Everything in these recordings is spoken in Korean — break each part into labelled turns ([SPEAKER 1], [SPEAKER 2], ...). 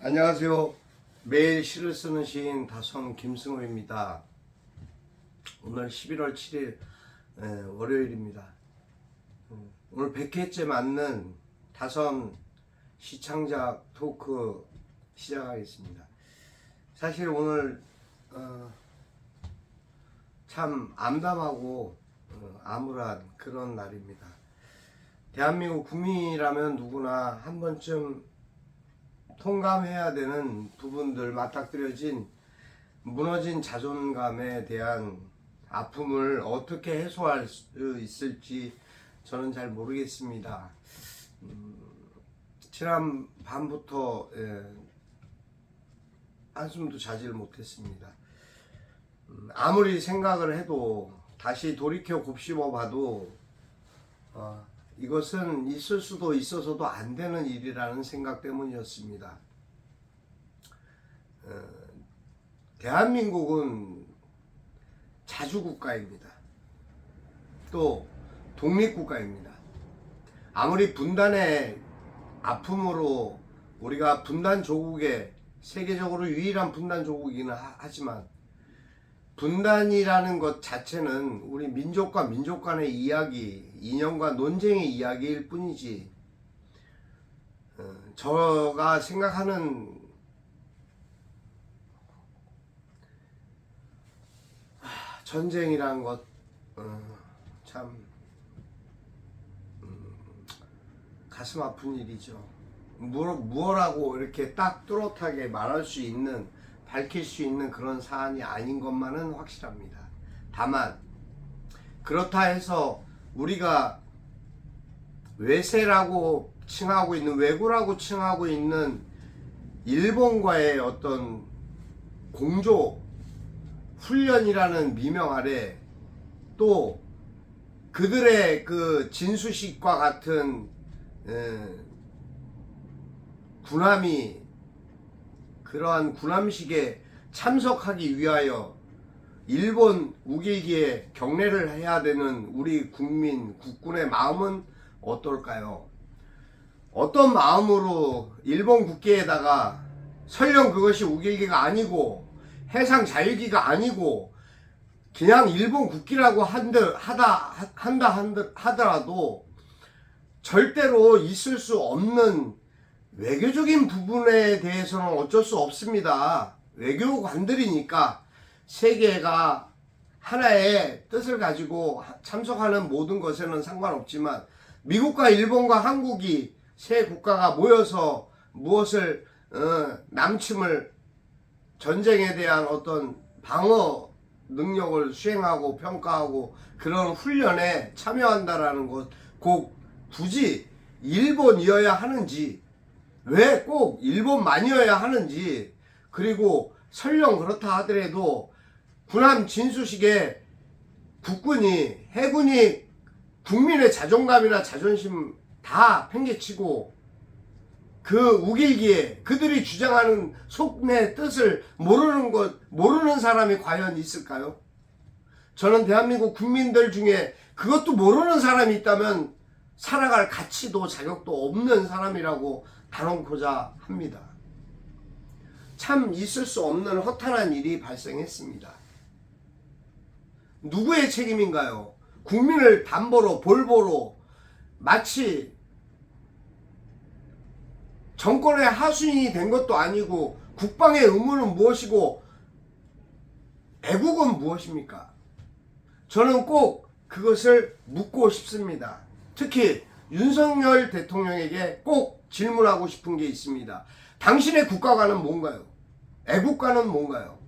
[SPEAKER 1] 안녕하세요. 매일 시를 쓰는 시인 다솜 김승호입니다. 오늘 11월 7일 월요일입니다. 오늘 100회째 맞는 다솜 시창작 토크 시작하겠습니다. 사실 오늘 참 암담하고 암울한 그런 날입니다. 대한민국 국민이라면 누구나 한 번쯤 통감해야 되는 부분들, 맞닥뜨려진 무너진 자존감에 대한 아픔을 어떻게 해소할 수 있을지 저는 잘 모르겠습니다. 지난 밤부터 한숨도 자지를 못했습니다. 아무리 생각을 해도 다시 돌이켜 곱씹어 봐도 이것은 있을 수도 있어서도 안 되는 일이라는 생각 때문이었습니다. 대한민국은 자주국가입니다. 또 독립국가입니다. 아무리 분단의 아픔으로 우리가 분단 조국에 세계적으로 유일한 분단 조국이기는 하지만 분단이라는 것 자체는 우리 민족과 민족 간의 이야기, 이념과 논쟁의 이야기일 뿐이지 제가 생각하는 전쟁이란 것 참 가슴 아픈 일이죠. 무엇라고 이렇게 딱 뚜렷하게 말할 수 있는, 밝힐 수 있는 그런 사안이 아닌 것만은 확실합니다. 다만 그렇다 해서 우리가 외세라고 칭하고 있는, 왜구라고 칭하고 있는 일본과의 어떤 공조 훈련이라는 미명 아래 또 그들의 그 진수식과 같은 군함이 그러한 군함식에 참석하기 위하여 일본 우길기에 경례를 해야 되는 우리 국민, 국군의 마음은 어떨까요? 어떤 마음으로 일본 국기에다가 설령 그것이 우길기가 아니고 해상 자유기가 아니고 그냥 일본 국기라고 하더라도 절대로 있을 수 없는 외교적인 부분에 대해서는 어쩔 수 없습니다. 외교관들이니까 세계가 하나의 뜻을 가지고 참석하는 모든 것에는 상관없지만 미국과 일본과 한국이 세 국가가 모여서 무엇을 남침을, 전쟁에 대한 어떤 방어 능력을 수행하고 평가하고 그런 훈련에 참여한다라는 것, 꼭 굳이 일본이어야 하는지, 왜 꼭 일본만이어야 하는지, 그리고 설령 그렇다 하더라도 군함 진수식에 국군이, 해군이 국민의 자존감이나 자존심 다 팽개치고 그 우길기에 그들이 주장하는 속내 뜻을 모르는 사람이 과연 있을까요? 저는 대한민국 국민들 중에 그것도 모르는 사람이 있다면 살아갈 가치도 자격도 없는 사람이라고 단언코자 합니다. 참 있을 수 없는 허탄한 일이 발생했습니다. 누구의 책임인가요? 국민을 담보로, 볼보로 마치 정권의 하수인이 된 것도 아니고, 국방의 의무는 무엇이고 애국은 무엇입니까? 저는 꼭 그것을 묻고 싶습니다. 특히 윤석열 대통령에게 꼭 질문하고 싶은 게 있습니다. 당신의 국가관은 뭔가요? 애국관은 뭔가요?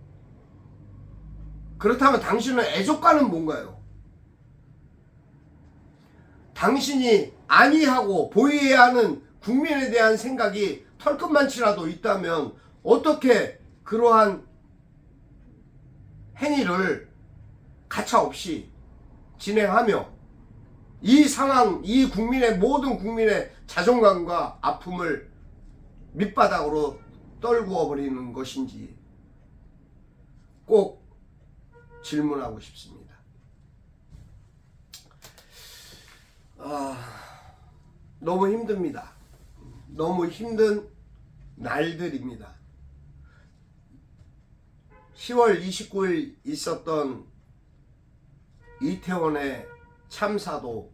[SPEAKER 1] 그렇다면 당신은 애족관은 뭔가요? 당신이 안위하고 보위해야 하는 국민에 대한 생각이 털끝만치라도 있다면 어떻게 그러한 행위를 가차없이 진행하며 이 상황, 이 국민의, 모든 국민의 자존감과 아픔을 밑바닥으로 떨구어 버리는 것인지 꼭 질문하고 싶습니다. 너무 힘듭니다. 너무 힘든 날들입니다. 10월 29일 있었던 이태원의 참사도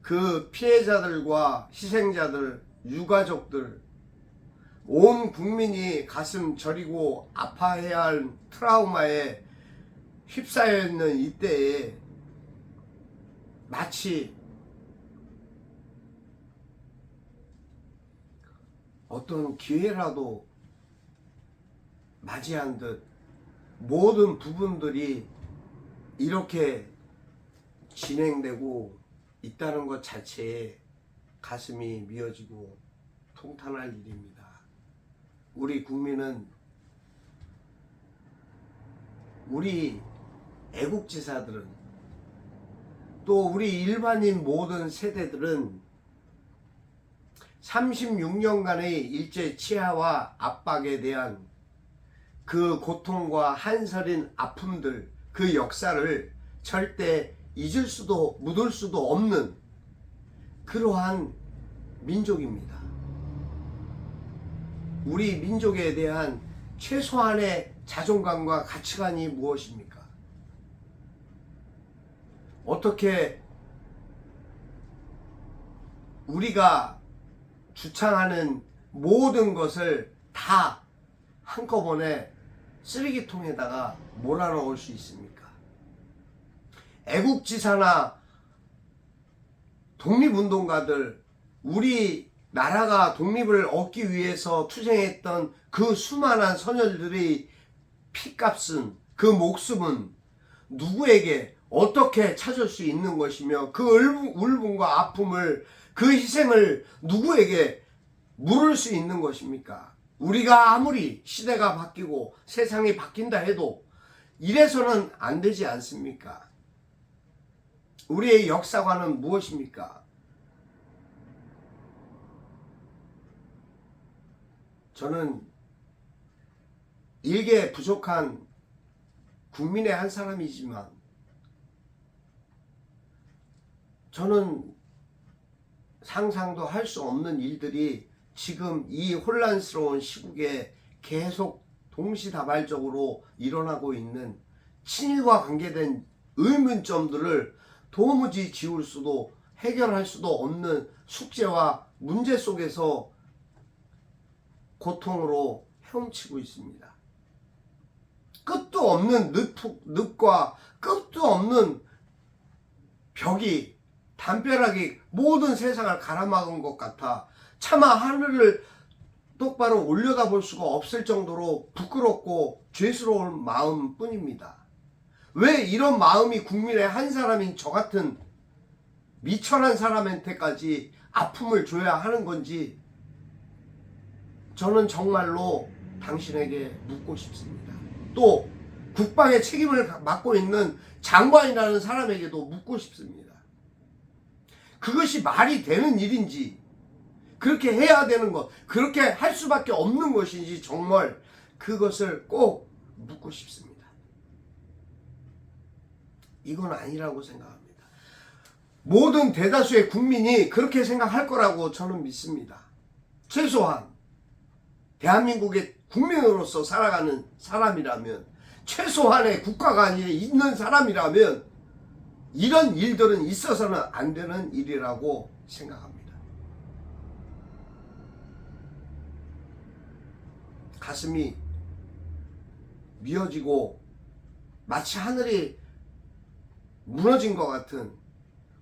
[SPEAKER 1] 그 피해자들과 희생자들, 유가족들, 온 국민이 가슴 저리고 아파해야 할 트라우마에 휩싸여 있는 이때에 마치 어떤 기회라도 맞이한 듯 모든 부분들이 이렇게 진행되고 있다는 것 자체에 가슴이 미어지고 통탄할 일입니다. 우리 국민은, 우리 애국지사들은, 또 우리 일반인 모든 세대들은 36년간의 일제 치하와 압박에 대한 그 고통과 한서린 아픔들, 그 역사를 절대 잊을 수도 묻을 수도 없는 그러한 민족입니다. 우리 민족에 대한 최소한의 자존감과 가치관이 무엇입니까? 어떻게 우리가 주창하는 모든 것을 다 한꺼번에 쓰레기통에다가 몰아넣을 수 있습니까? 애국지사나 독립운동가들, 우리 나라가 독립을 얻기 위해서 투쟁했던 그 수많은 선열들의 피값은, 그 목숨은 누구에게 어떻게 찾을 수 있는 것이며, 그 울분과 아픔을, 그 희생을 누구에게 물을 수 있는 것입니까? 우리가 아무리 시대가 바뀌고 세상이 바뀐다 해도 이래서는 안 되지 않습니까? 우리의 역사관은 무엇입니까? 저는 일개 부족한 국민의 한 사람이지만 저는 상상도 할 수 없는 일들이 지금 이 혼란스러운 시국에 계속 동시다발적으로 일어나고 있는 친일과 관계된 의문점들을 도무지 지울 수도 해결할 수도 없는 숙제와 문제 속에서 고통으로 헤엄치고 있습니다. 끝도 없는 늪과 끝도 없는 벽이 담벼락이 모든 세상을 가로막은 것 같아 차마 하늘을 똑바로 올려다볼 수가 없을 정도로 부끄럽고 죄스러운 마음뿐입니다. 왜 이런 마음이 국민의 한 사람인 저 같은 미천한 사람한테까지 아픔을 줘야 하는 건지 저는 정말로 당신에게 묻고 싶습니다. 또 국방의 책임을 맡고 있는 장관이라는 사람에게도 묻고 싶습니다. 그것이 말이 되는 일인지, 그렇게 해야 되는 것, 그렇게 할 수밖에 없는 것인지 정말 그것을 꼭 묻고 싶습니다. 이건 아니라고 생각합니다. 모든 대다수의 국민이 그렇게 생각할 거라고 저는 믿습니다. 최소한 대한민국의 국민으로서 살아가는 사람이라면, 최소한의 국가관이 있는 사람이라면 이런 일들은 있어서는 안 되는 일이라고 생각합니다. 가슴이 미어지고 마치 하늘이 무너진 것 같은,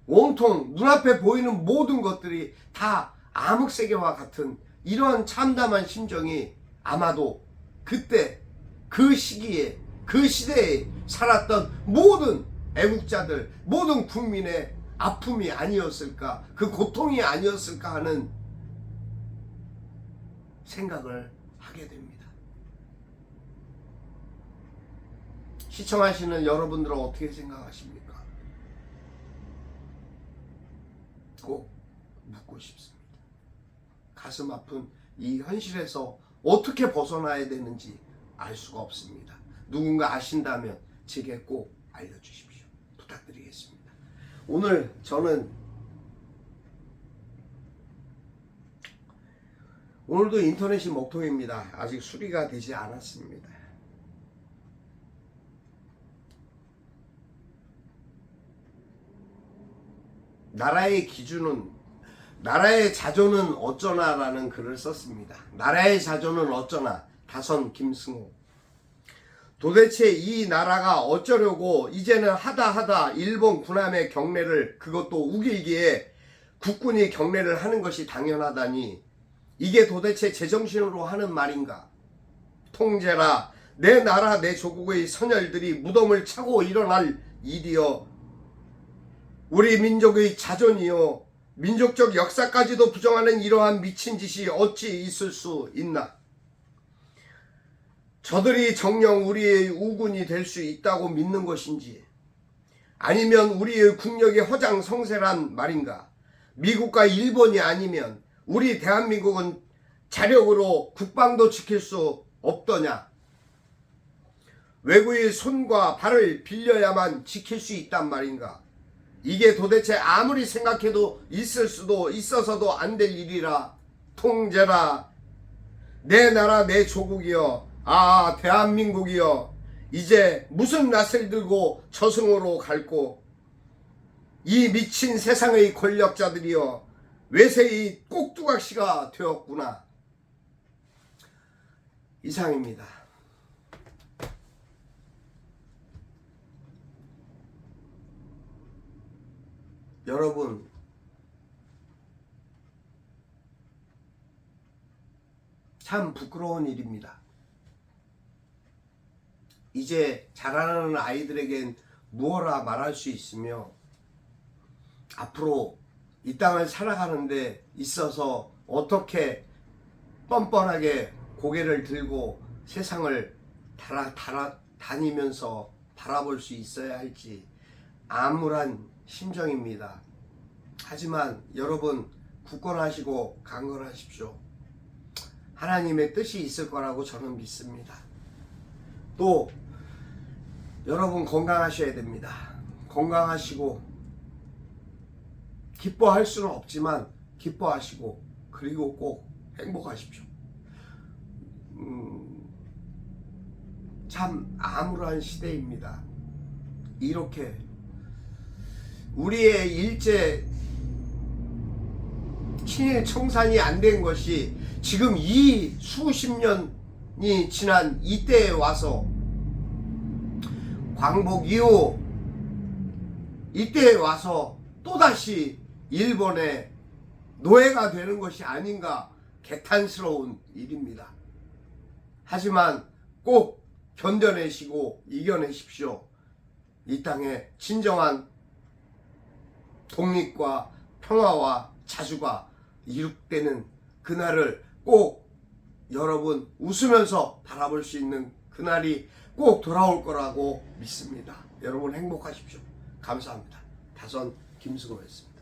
[SPEAKER 1] 온통 눈앞에 보이는 모든 것들이 다 암흑세계와 같은 이러한 참담한 심정이 아마도 그때 그 시기에 그 시대에 살았던 모든 애국자들, 모든 국민의 아픔이 아니었을까, 그 고통이 아니었을까 하는 생각을 하게 됩니다. 시청하시는 여러분들은 어떻게 생각하십니까? 꼭 묻고 싶습니다. 가슴 아픈 이 현실에서 어떻게 벗어나야 되는지 알 수가 없습니다. 누군가 아신다면 제게 꼭 알려주십시오. 부탁드리겠습니다. 오늘 저는 오늘도 인터넷이 먹통입니다. 아직 수리가 되지 않았습니다. 나라의 기준은, 나라의 자존은 어쩌나라는 글을 썼습니다. 나라의 자존은 어쩌나, 다선 김승호. 도대체 이 나라가 어쩌려고 이제는 하다 일본 군함의 경례를, 그것도 우길기에 국군이 경례를 하는 것이 당연하다니, 이게 도대체 제정신으로 하는 말인가? 통제라, 내 나라 내 조국의 선열들이 무덤을 차고 일어날 일이여, 우리 민족의 자존이요, 민족적 역사까지도 부정하는 이러한 미친 짓이 어찌 있을 수 있나? 저들이 정녕 우리의 우군이 될 수 있다고 믿는 것인지, 아니면 우리의 국력이 허장성세란 말인가? 미국과 일본이 아니면 우리 대한민국은 자력으로 국방도 지킬 수 없더냐? 외국의 손과 발을 빌려야만 지킬 수 있단 말인가? 이게 도대체 아무리 생각해도 있어서도 안 될 일이라. 통제라, 내 나라 내 조국이여, 대한민국이여, 이제 무슨 낯을 들고 저승으로 갈꼬? 이 미친 세상의 권력자들이여, 외세의 꼭두각시가 되었구나. 이상입니다. 여러분, 참 부끄러운 일입니다. 이제 자라나는 아이들에겐 무엇라 말할 수 있으며, 앞으로 이 땅을 살아가는데 있어서 어떻게 뻔뻔하게 고개를 들고 세상을 다니면서 바라볼 수 있어야 할지 암울한 심정입니다. 하지만 여러분, 굳건하시고 강건하십시오. 하나님의 뜻이 있을 거라고 저는 믿습니다. 또 여러분, 건강하셔야 됩니다. 건강하시고, 기뻐할 수는 없지만 기뻐하시고, 그리고 꼭 행복하십시오. 참 암울한 시대입니다. 이렇게 우리의 일제 친일 청산이 안 된 것이 지금 이 수십 년이 지난 이때에 와서, 광복 이후 이때에 와서 또다시 일본의 노예가 되는 것이 아닌가 개탄스러운 일입니다. 하지만 꼭 견뎌내시고 이겨내십시오. 이 땅에 진정한 독립과 평화와 자주가 이룩되는 그날을 꼭 여러분 웃으면서 바라볼 수 있는 그날이 꼭 돌아올 거라고 믿습니다. 여러분 행복하십시오. 감사합니다. 다선 김승호였습니다.